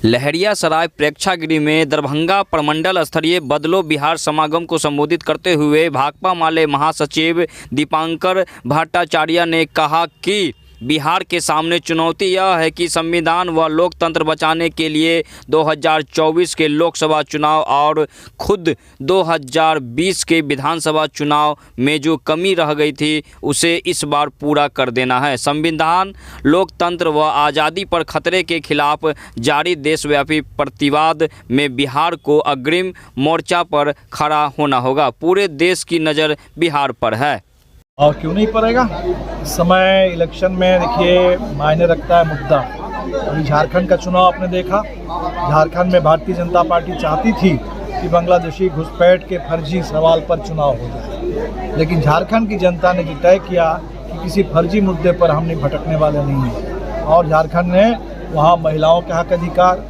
लहरियासराय प्रेक्षागृह में दरभंगा प्रमंडल स्तरीय बदलो बिहार समागम को संबोधित करते हुए भाकपा माले महासचिव दीपांकर भट्टाचार्य ने कहा कि बिहार के सामने चुनौती यह है कि संविधान व लोकतंत्र बचाने के लिए 2024 के लोकसभा चुनाव और खुद 2020 के विधानसभा चुनाव में जो कमी रह गई थी उसे इस बार पूरा कर देना है। संविधान, लोकतंत्र व आज़ादी पर खतरे के खिलाफ जारी देशव्यापी प्रतिवाद में बिहार को अग्रिम मोर्चा पर खड़ा होना होगा। पूरे देश की नज़र बिहार पर है। और क्यों नहीं पड़ेगा। इस समय इलेक्शन में देखिए मायने रखता है मुद्दा। अभी झारखंड का चुनाव आपने देखा, झारखंड में भारतीय जनता पार्टी चाहती थी कि बांग्लादेशी घुसपैठ के फर्जी सवाल पर चुनाव हो जाए, लेकिन झारखंड की जनता ने तय किया कि किसी फर्जी मुद्दे पर हम नहीं भटकने वाले नहीं हैं। और झारखंड ने वहाँ महिलाओं के हक अधिकार,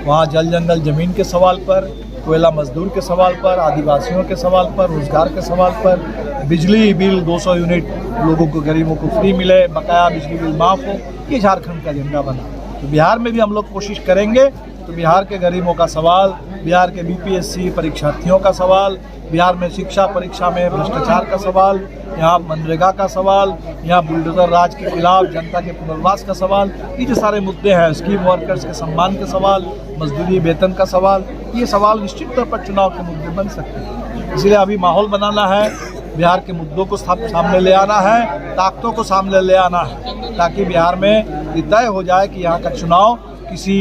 वहाँ जल जंगल ज़मीन के सवाल पर, कोयला मजदूर के सवाल पर, आदिवासियों के सवाल पर, रोजगार के सवाल पर, बिजली बिल 200 यूनिट लोगों को, गरीबों को फ्री मिले, बकाया बिजली बिल माफ़ हो, ये झारखंड का एजेंडा बना। तो बिहार में भी हम लोग कोशिश करेंगे तो बिहार के गरीबों का सवाल, बिहार के बीपीएससी परीक्षार्थियों का सवाल, बिहार में शिक्षा परीक्षा में भ्रष्टाचार का सवाल, यहाँ मनरेगा का सवाल, यहाँ बुलडोजर राज के खिलाफ जनता के पुनर्वास का सवाल, ये जो सारे मुद्दे हैं, स्कीम वर्कर्स के सम्मान के सवाल, मजदूरी वेतन का सवाल, ये सवाल निश्चित तौर पर चुनाव के मुद्दे बन सकते हैं। इसलिए अभी माहौल बनाना है, बिहार के मुद्दों को सामने ले आना है, ताकतों को सामने ले आना है, ताकि बिहार में ये तय हो जाए कि यहाँ का चुनाव किसी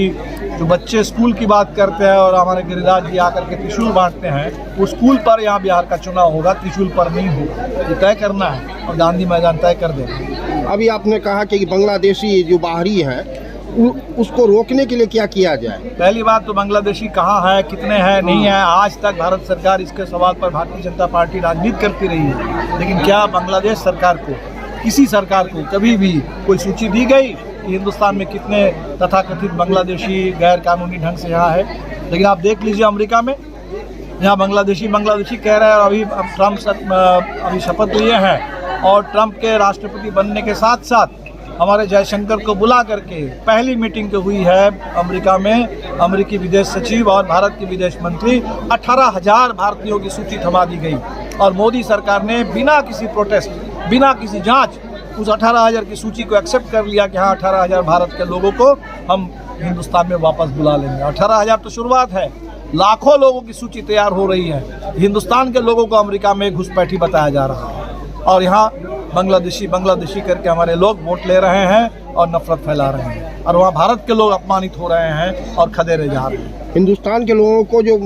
जो बच्चे स्कूल की बात करते हैं और हमारे गिरिराज जी आकर के त्रिशूल बांटते हैं, वो स्कूल पर यहाँ बिहार का चुनाव होगा, त्रिशूल पर नहीं होगा। ये तय करना है और गांधी मैदान तय कर देना। अभी आपने कहा कि बांग्लादेशी जो बाहरी है उसको रोकने के लिए क्या किया जाए? पहली बात तो बांग्लादेशी कहाँ है, कितने हैं, नहीं है, आज तक भारत सरकार इसके सवाल पर भारतीय जनता पार्टी राजनीति करती रही है, लेकिन क्या बांग्लादेश सरकार को, किसी सरकार को कभी भी कोई सूची दी गई कि हिंदुस्तान में कितने तथाकथित बांग्लादेशी गैर कानूनी ढंग से यहाँ है? लेकिन आप देख लीजिए अमेरिका में, यहाँ बांग्लादेशी कह रहे हैं। अभी ट्रम्प अभी शपथ लिए हैं और ट्रम्प के राष्ट्रपति बनने के साथ साथ हमारे जयशंकर को बुला करके पहली मीटिंग हुई है अमेरिका में। अमेरिकी विदेश सचिव और भारत के विदेश मंत्री, 18,000 भारतीयों की सूची थमा दी गई और मोदी सरकार ने बिना किसी प्रोटेस्ट, बिना किसी जांच उस 18,000 की सूची को एक्सेप्ट कर लिया कि हाँ 18,000 भारत के लोगों को हम हिंदुस्तान में वापस बुला लेंगे। 18,000 तो शुरुआत है, लाखों लोगों की सूची तैयार हो रही है। हिंदुस्तान के लोगों को अमेरिका में घुसपैठी बताया जा रहा है और यहाँ बांग्लादेशी करके हमारे लोग वोट ले रहे हैं और नफरत फैला रहे हैं, और वहाँ भारत के लोग अपमानित हो रहे हैं और खदेड़े जा रहे हैं। हिंदुस्तान के लोगों को जो